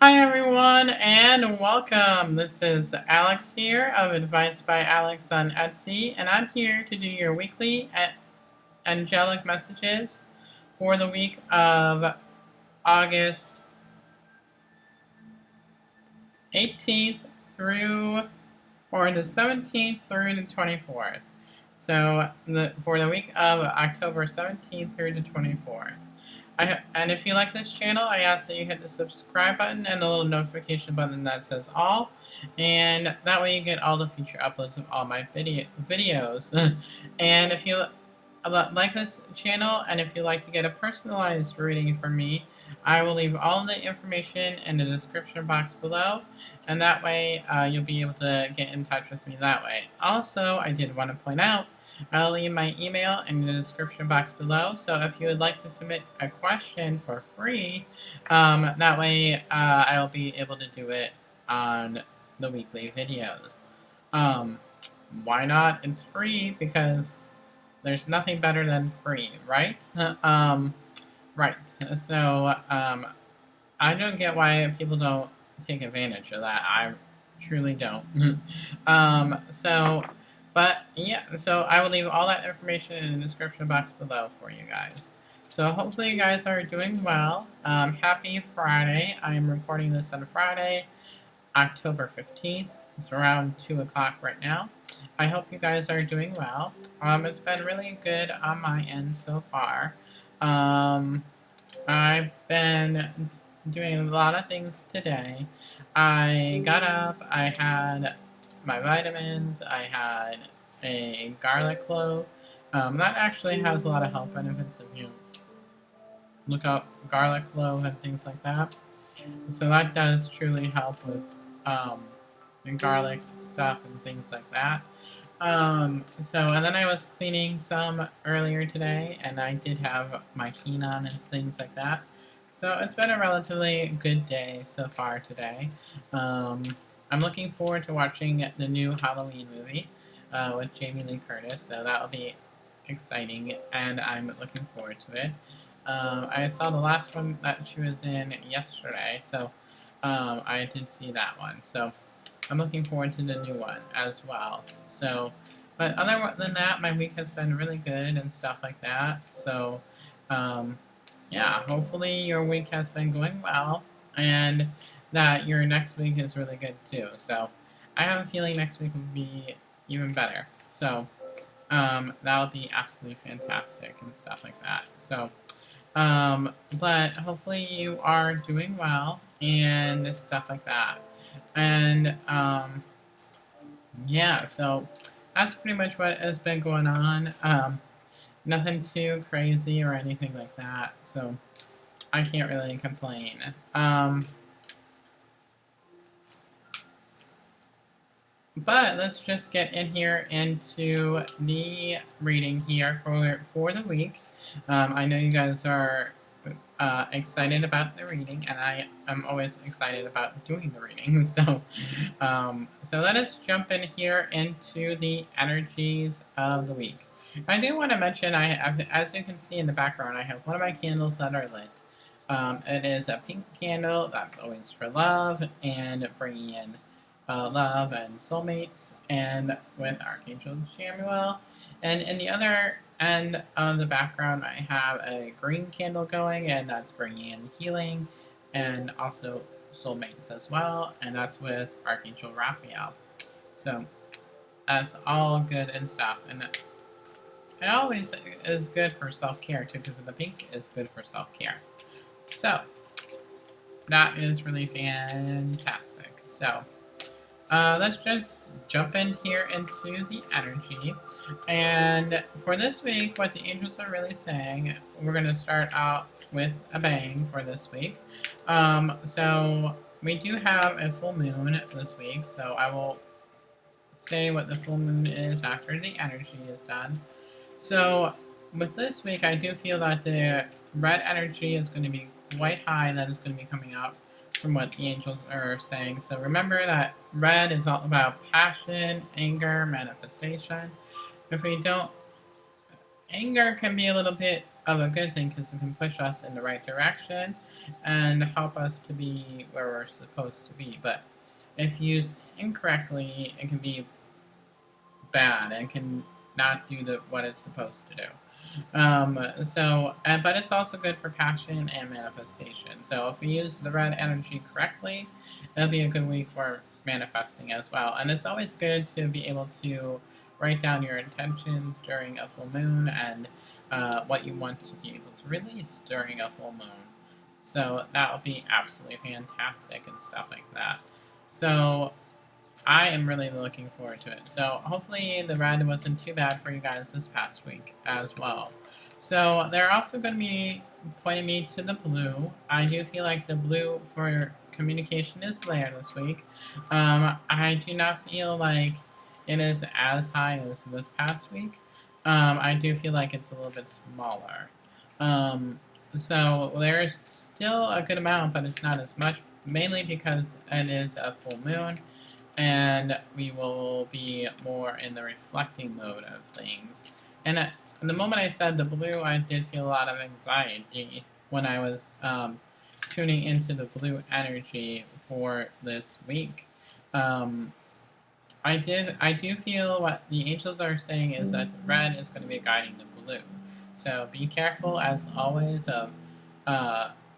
Hi everyone and welcome. This is Alex here of Advice by Alex on Etsy, and I'm here to do your weekly angelic messages for the week of August 18th through or the 17th through the 24th. So for the week of October 17th through the 24th. And if you like this channel, I ask that you hit the subscribe button and the little notification button that says all, and that way you get all the future uploads of all my videos. And if you like this channel, and if you'd like to get a personalized reading from me, I will leave all the information in the description box below, and that way you'll be able to get in touch with me that way. Also, I did want to point out, I'll leave my email in the description box below, so if you would like to submit a question for free, that way I'll be able to do it on the weekly videos. Um, why not? It's free because there's nothing better than free, right? Right. So, I don't get why people don't take advantage of that. I truly don't. So, but yeah, so I will leave all that information in the description box below for you guys. So hopefully you guys are doing well. Happy Friday. I am recording this on Friday, October 15th. It's around 2 o'clock right now. I hope you guys are doing well. It's been really good on my end so far. I've been doing a lot of things today. I got up, I had my vitamins, I had a garlic clove. That actually has a lot of health benefits if you look up garlic clove and things like that. So that does truly help with the garlic stuff and things like that. And then I was cleaning some earlier today, and I did have my quinoa and things like that. So it's been a relatively good day so far today. Um, I'm looking forward to watching the new Halloween movie with Jamie Lee Curtis, so that'll be exciting, and I'm looking forward to it. I saw the last one that she was in yesterday, so I did see that one. So I'm looking forward to the new one as well. So, but other than that, my week has been really good and stuff like that. So, um, yeah, hopefully your week has been going well and that your next week is really good too. So, I have a feeling next week will be even better. So, that'll be absolutely fantastic and stuff like that. So, but hopefully you are doing well and stuff like that. And yeah, so that's pretty much what has been going on. Nothing too crazy or anything like that, so I can't really complain. But let's just get in here into the reading here for the week. I know you guys are excited about the reading, and I am always excited about doing the reading. So let us jump in here into the energies of the week. I do want to mention, as you can see in the background, I have one of my candles that are lit. It is a pink candle that's always for love and bringing in love and soulmates, and with Archangel Samuel. And in the other end of the background, I have a green candle going, and that's bringing in healing and also soulmates as well, and that's with Archangel Raphael. So that's all good and stuff, and it always is good for self-care too, because the pink is good for self-care. So that is really fantastic. So let's just jump in here into the energy. And for this week, what the angels are really saying, we're going to start out with a bang for this week. So we do have a full moon this week, so I will say what the full moon is after the energy is done. So with this week, I do feel that the red energy is going to be quite high. That is going to be coming up from what the angels are saying. So remember that red is all about passion, anger, manifestation. If we don't, anger can be a little bit of a good thing because it can push us in the right direction. and help us to be where we're supposed to be. But if used incorrectly, it can be bad and can not do what it's supposed to do. But it's also good for passion and manifestation. So if we use the red energy correctly, it'll be a good week for manifesting as well. And it's always good to be able to write down your intentions during a full moon and what you want to be able to release during a full moon. So that will be absolutely fantastic and stuff like that. So I am really looking forward to it. So hopefully the red wasn't too bad for you guys this past week as well. So they're also going to be pointing me to the blue. I do feel like the blue for communication is there this week. I do not feel like it is as high as this past week. I do feel like it's a little bit smaller. So there's still a good amount, but it's not as much, mainly because it is a full moon and we will be more in the reflecting mode of things. And the moment I said the blue, I did feel a lot of anxiety when I was tuning into the blue energy for this week. I do feel what the angels are saying is that the red is going to be guiding the blue. So be careful, as always, of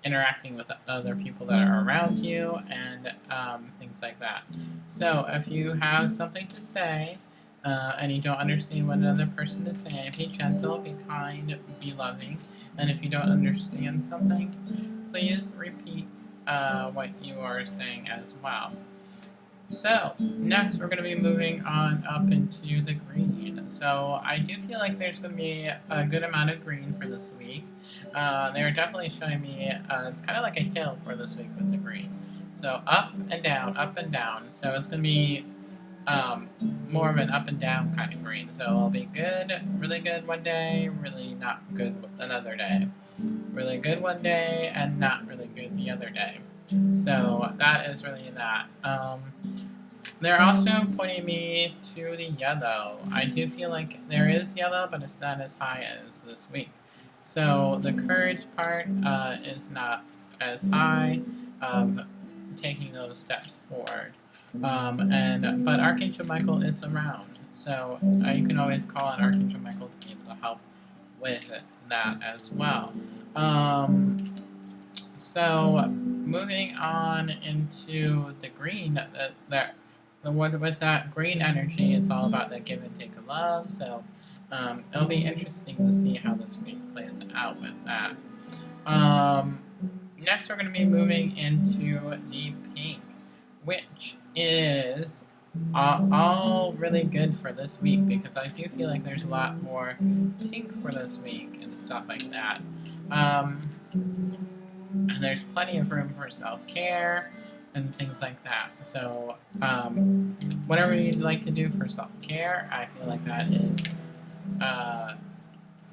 interacting with other people that are around you and things like that. So if you have something to say and you don't understand what another person is saying, be gentle, be kind, be loving. And if you don't understand something, please repeat what you are saying as well. So, next we're going to be moving on up into the green. So, I do feel like there's going to be a good amount of green for this week. They're definitely showing me, it's kind of like a hill for this week with the green. So, up and down, up and down. So, it's going to be more of an up and down kind of green. So, it'll be good, really good one day, really not good another day. Really good one day, and not really good the other day. So that is really that. They're also pointing me to the yellow. I do feel like there is yellow, but it's not as high as this week. So the courage part is not as high of taking those steps forward. But Archangel Michael is around, so you can always call on Archangel Michael to be able to help with that as well. So moving on into the green, with that green energy, it's all about the give and take of love. So it'll be interesting to see how this week plays out with that. Next, we're going to be moving into the pink, which is all really good for this week because I do feel like there's a lot more pink for this week and stuff like that. And there's plenty of room for self-care and things like that. So, whatever you'd like to do for self-care, I feel like that is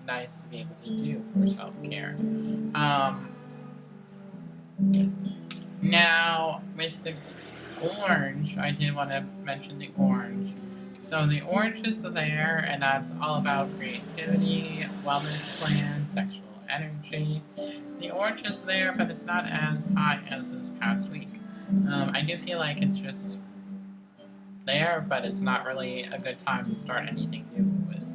nice to be able to do for self-care. Now, with the orange, I did want to mention the orange. So the orange is there, and that's all about creativity, wellness plan, sexual energy. The orange is there, but it's not as high as this past week. I do feel like it's just there, but it's not really a good time to start anything new with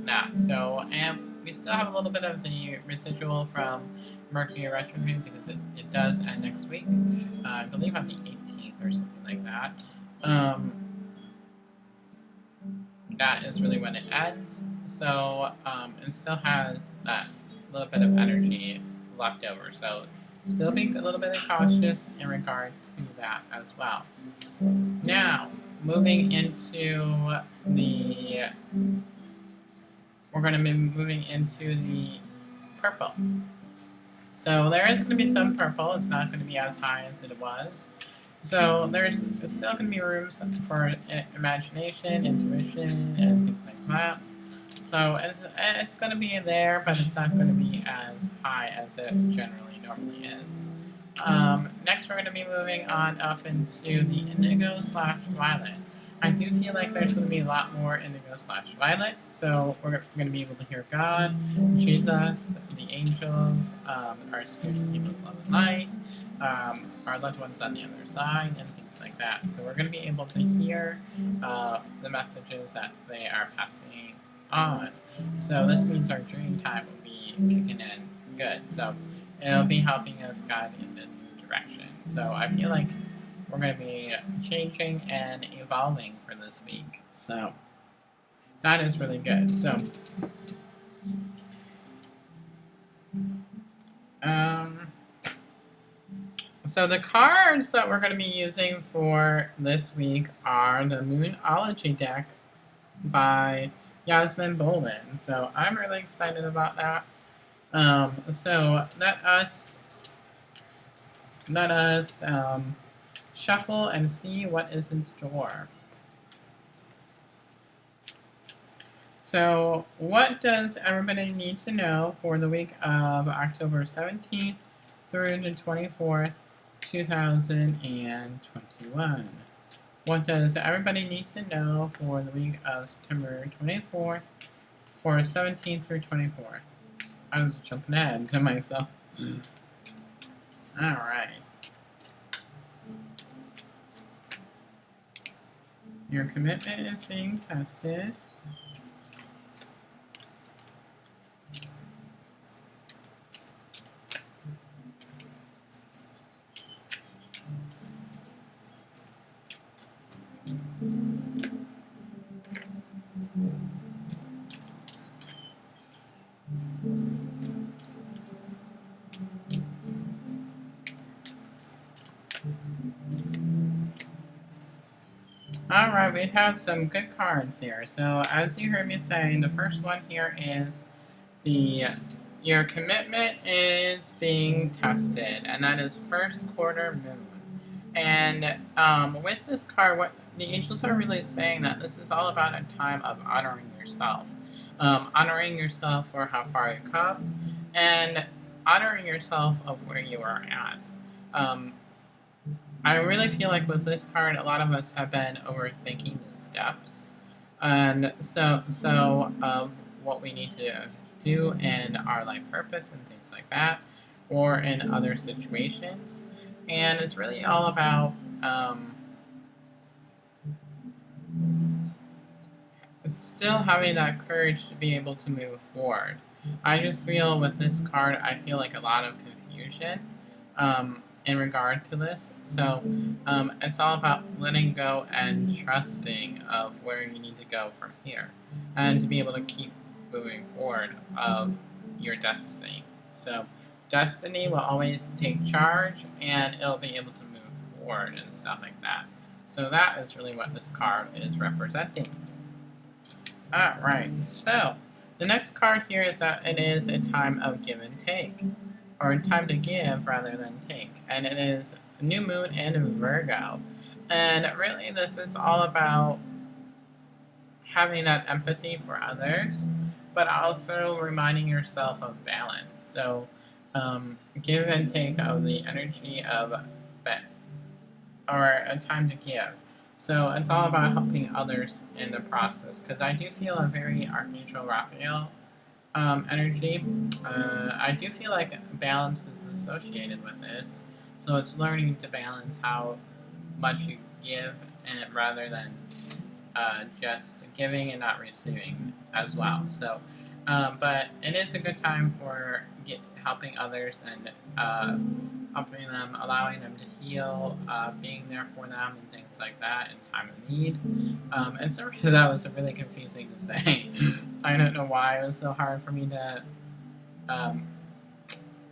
that. So, and we still have a little bit of the residual from Mercury retrograde because it does end next week. I believe on the 18th or something like that. That is really when it ends. So, it still has that little bit of energy left over. So, still be a little bit cautious in regard to that as well. Now, moving into the... We're going to be moving into the purple. So, there is going to be some purple. It's not going to be as high as it was. So there's still going to be room for imagination, intuition, and things like that. So it's going to be there, but it's not going to be as high as it normally is. Next, we're going to be moving on up into the indigo/violet. I do feel like there's going to be a lot more indigo/violet, so we're going to be able to hear God, Jesus, the angels, our spiritual team of love and light, our loved ones on the other side, and things like that. So we're going to be able to hear the messages that they are passing on. So this means our dream time will be kicking in good. So it'll be helping us guide in the new direction. So I feel like we're going to be changing and evolving for this week. So that is really good. So the cards that we're going to be using for this week are the Moonology deck by Yasmin Bolin. So I'm really excited about that. So let us shuffle and see what is in store. So what does everybody need to know for the week of October 17th through the 24th, 2021? What does everybody need to know for the week of September 24th, or 17th through 24th? I was jumping ahead to myself. Alright. Your commitment is being tested. Alright, we have some good cards here. So as you heard me say, the first one here is your commitment is being tested, and that is first quarter moon. And with this card, what the angels are really saying that this is all about a time of honoring yourself. Honoring yourself for how far you come, and honoring yourself of where you are at. I really feel like with this card, a lot of us have been overthinking the steps, and so what we need to do in our life purpose and things like that, or in other situations. And it's really all about still having that courage to be able to move forward. I just feel with this card, I feel like a lot of confusion in regard to this. So it's all about letting go and trusting of where you need to go from here, and to be able to keep moving forward of your destiny. So destiny will always take charge, and it'll be able to move forward and stuff like that. So that is really what this card is representing. Alright, so the next card here is that it is a time of give and take, or a time to give rather than take, and it is new moon in Virgo. And really this is all about having that empathy for others, but also reminding yourself of balance. So give and take of the energy of or a time to give. So it's all about helping others in the process, because I do feel a very Archangel Raphael energy. I do feel like balance is associated with this. So it's learning to balance how much you give, and rather than just giving and not receiving as well. So, but it is a good time for helping others and helping them, allowing them to heal, being there for them and things like that in time of need. And so that was really confusing to say. I don't know why it was so hard for me to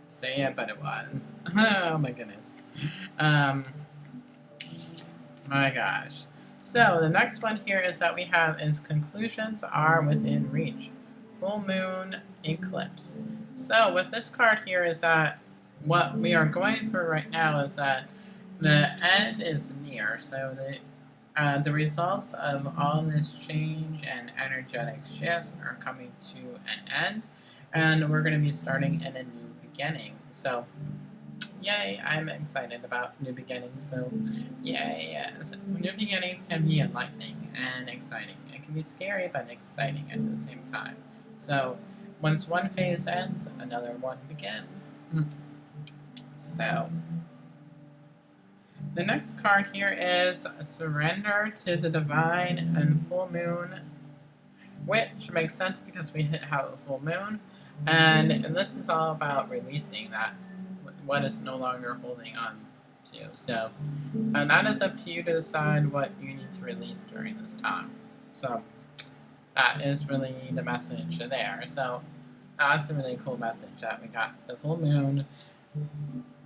say it, but it was. Oh my goodness. My gosh. So the next one here is that we have is conclusions are within reach. Full moon eclipse. So with this card here is that what we are going through right now is that the end is near. So the results of all this change and energetic shifts are coming to an end, and we're going to be starting in a new beginning. So yay, I'm excited about new beginnings. So yay, yes. New beginnings can be enlightening and exciting. It can be scary but exciting at the same time. So once one phase ends, another one begins. So, the next card here is Surrender to the Divine and Full Moon, which makes sense because we have a full moon, and this is all about releasing what is no longer holding on to. So, and that is up to you to decide what you need to release during this time. So, that is really the message there. So, that's a really cool message that we got the full moon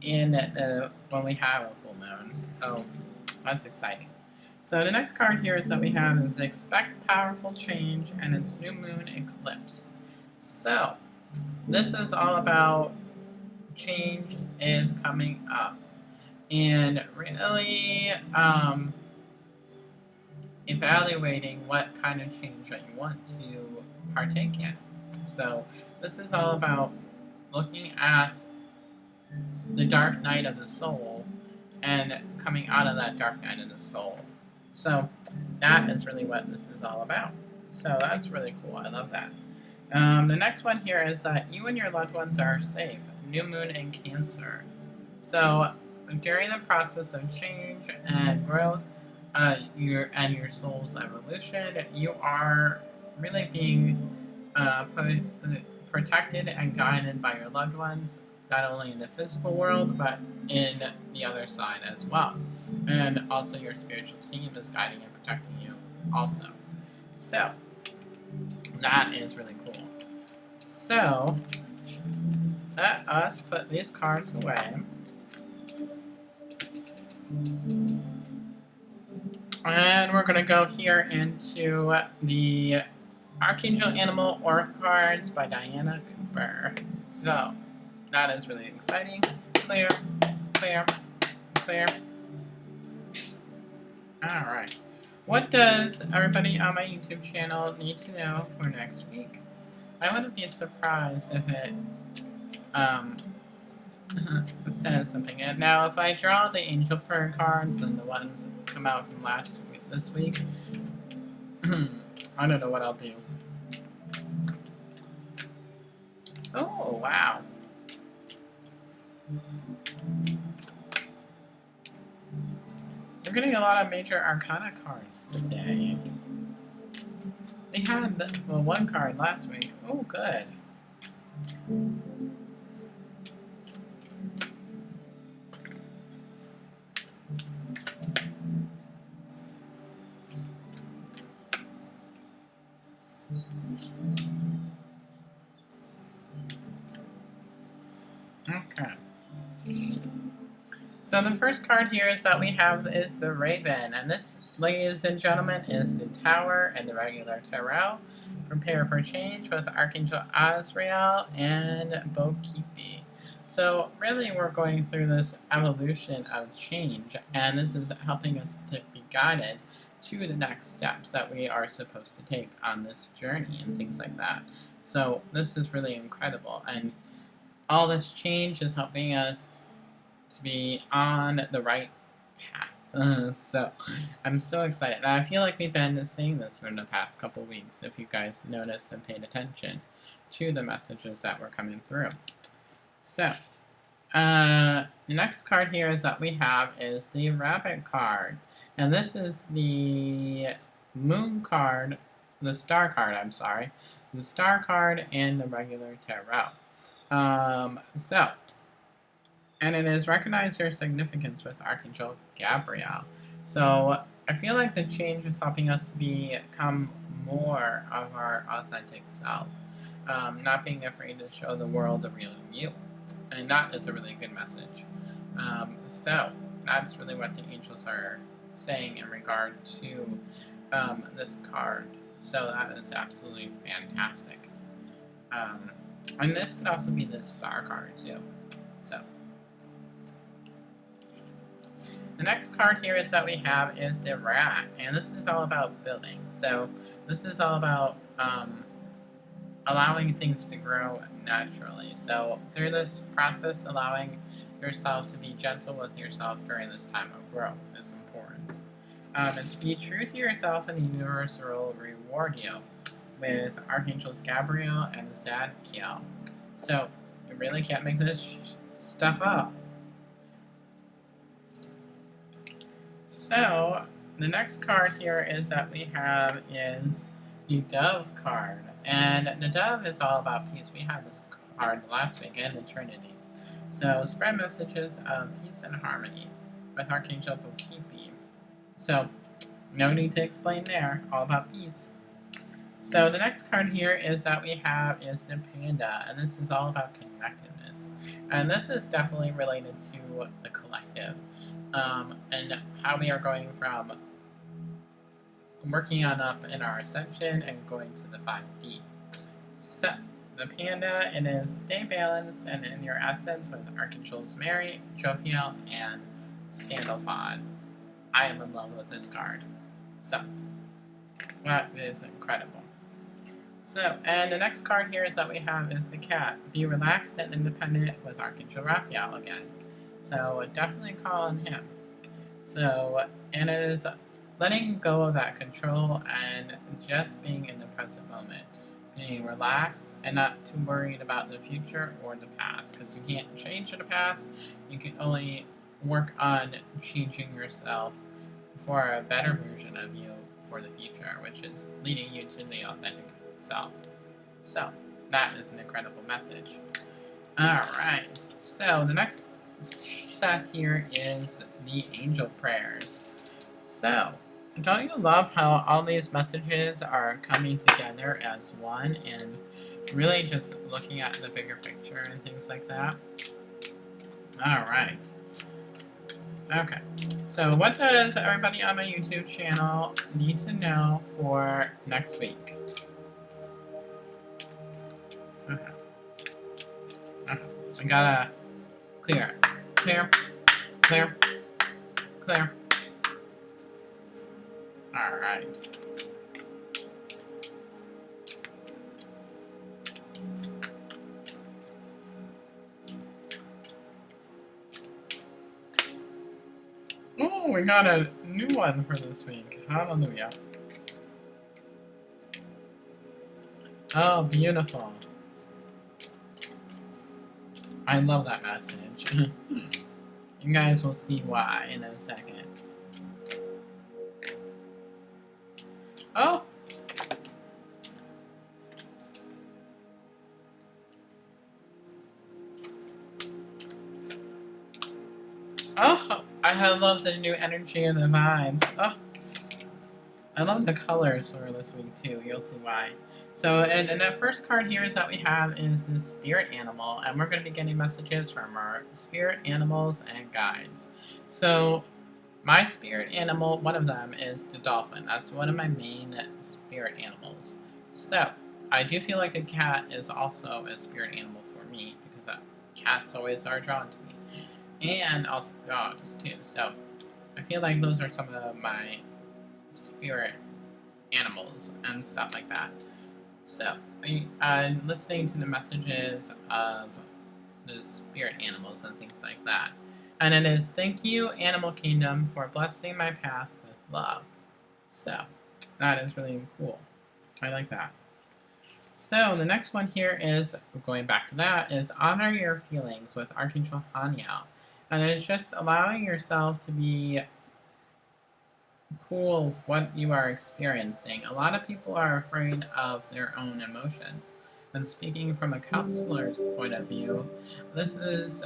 when we have a full moon. So, that's exciting. So the next card here is that we have is Expect Powerful Change and its New Moon Eclipse. So, this is all about change is coming up. And really evaluating what kind of change that you want to partake in. So, this is all about looking at the dark night of the soul and coming out of that dark night of the soul. So that is really what this is all about. So that's really cool. I love that. The next one here is that you and your loved ones are safe. New moon in Cancer. So during the process of change and growth, your soul's evolution, you are really being protected and guided by your loved ones, not only in the physical world, but in the other side as well. And also your spiritual team is guiding and protecting you also. So, that is really cool. So, let us put these cards away. And we're going to go here into the Archangel Animal Oracle cards by Diana Cooper. So, that is really exciting. Clear, clear, clear. Alright. What does everybody on my YouTube channel need to know for next week? I wouldn't be surprised if it says something. And now, if I draw the Angel Prayer cards and the ones that come out from last week, this week, I don't know what I'll do. Oh, wow. We're getting a lot of major arcana cards today. We had one card last week. Oh, good. Okay. So the first card here is that we have is the Raven, and this, ladies and gentlemen, is the Tower and the regular Tarot. Prepare for change with Archangel Azrael and Bokipi. So really we're going through this evolution of change, and this is helping us to be guided to the next steps that we are supposed to take on this journey and things like that. So this is really incredible, and all this change is helping us to be on the right path. So I'm so excited. And I feel like we've been saying this for the past couple weeks, if you guys noticed and paid attention to the messages that were coming through. So, the next card here is that we have is the Rabbit card. And this is the Moon card, the Star card, I'm sorry. The Star card and the regular Tarot. And it is recognize your significance with Archangel Gabriel. So I feel like the change is helping us to become more of our authentic self. Not being afraid to show the world the real you. And that is a really good message. So that's really what the angels are saying in regard to this card. So that is absolutely fantastic. And this could also be the Star card too. So the next card here is that we have is the Rat, and this is all about building. So this is all about allowing things to grow naturally. So through this process, allowing yourself to be gentle with yourself during this time of growth is important. And to be true to yourself, and the universe will reward you. with Archangels Gabriel and Zadkiel. So, you really can't make this stuff up. So, the next card here is that we have is the Dove card. And the Dove is all about peace. We had this card last week in the Trinity. So, spread messages of peace and harmony with Archangel Bokipi. So, no need to explain there, all about peace. So, the next card here is that we have is the Panda, and this is all about connectedness. And this is definitely related to the collective. And how we are going from working on up in our ascension and going to the 5D. So, the Panda, it is stay balanced and in your essence with Archangels Mary, Jophiel, and Sandalphon. I am in love with this card. So, that is incredible. So, and the next card here is that we have is the Cat. Be relaxed and independent with Archangel Raphael again. So, definitely call on him. So, and it is letting go of that control and just being in the present moment. Being relaxed and not too worried about the future or the past. Because you can't change the past, you can only work on changing yourself for a better version of you for the future, which is leading you to the authentic self. So, that is an incredible message. Alright, so the next set here is the angel prayers. So, don't you love how all these messages are coming together as one and really just looking at the bigger picture and things like that? Alright. Okay, so what does everybody on my YouTube channel need to know for next week? Okay. I gotta clear. Clear. Clear. Clear. Alright. Oh, we got a new one for this week. Hallelujah. Oh, beautiful. I love that message. You guys will see why in a second. Oh! Oh! I love the new energy and the vibes. Oh! I love the colors for this week too. You'll see why. So, and the first card here is that we have is the spirit animal, and we're going to be getting messages from our spirit animals and guides. So, my spirit animal, one of them is the dolphin. That's one of my main spirit animals. So, I do feel like the cat is also a spirit animal for me, because cats always are drawn to me. And also dogs too. So, I feel like those are some of my spirit animals and stuff like that. So, I'm listening to the messages of the spirit animals and things like that. And it is, thank you, Animal Kingdom, for blessing my path with love. So, that is really cool. I like that. So, the next one here is, going back to that, is honor your feelings with Archangel Haniel. And it's just allowing yourself to be cool with what you are experiencing. A lot of people are afraid of their own emotions. And speaking from a counselor's point of view, this is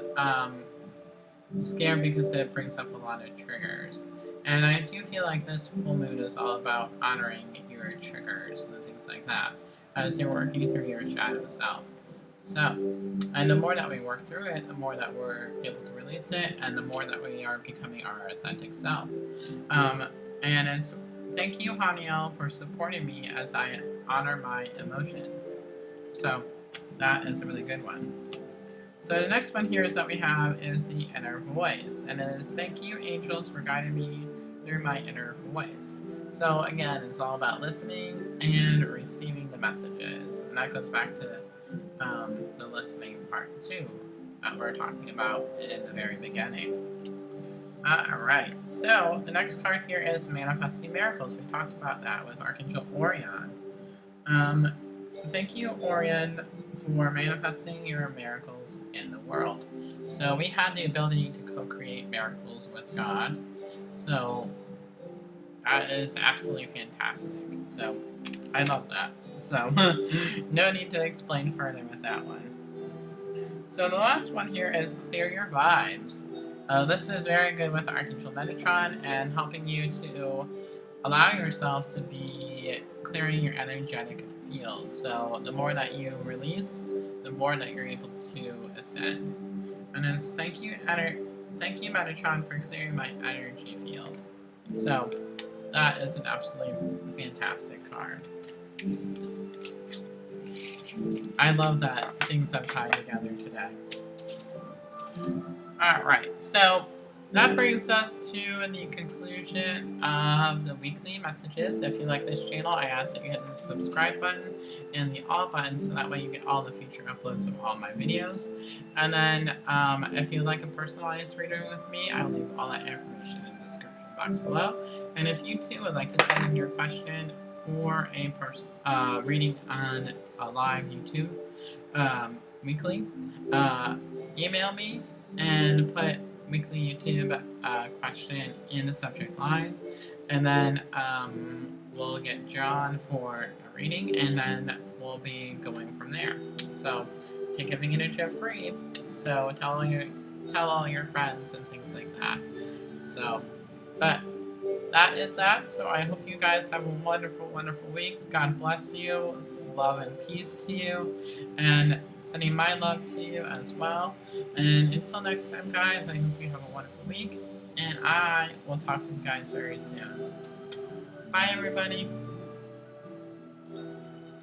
scary because it brings up a lot of triggers. And I do feel like this full moon is all about honoring your triggers and things like that as you're working through your shadow self. So, and the more that we work through it, the more that we're able to release it, and the more that we are becoming our authentic self. And it's, thank you, Haniel, for supporting me as I honor my emotions. So, that is a really good one. So the next one here is that we have is the inner voice. And it is, thank you, angels, for guiding me through my inner voice. So again, it's all about listening and receiving the messages. And that goes back to the listening part too, that we're talking about in the very beginning. Alright, so the next card here is Manifesting Miracles. We talked about that with Archangel Orion. Um, Thank you, Orion, for manifesting your miracles in the world. So we had the ability to co-create miracles with God. So that is absolutely fantastic. So I love that. So no need to explain further with that one. So the last one here is clear your vibes. This is very good with Archangel Metatron and helping you to allow yourself to be clearing your energetic field. So the more that you release, the more that you're able to ascend. And then thank you Metatron for clearing my energy field. So that is an absolutely fantastic card. I love that things have tied together today. Alright, so that brings us to the conclusion of the weekly messages. If you like this channel, I ask that you hit the subscribe button and the all button so that way you get all the future uploads of all my videos. And then if you'd like a personalized reading with me, I'll leave all that information in the description box below. And if you too would like to send in your question for a reading on a live YouTube weekly, email me and put weekly YouTube question in the subject line, and then we'll get John for a reading, and then we'll be going from there. So take advantage of free. So tell all your friends and things like that. So, but that is that. So I hope you guys have a wonderful, wonderful week. God bless you. Love and peace to you. And sending my love to you as well. And until next time, guys, I hope you have a wonderful week. And I will talk to you guys very soon. Bye, everybody.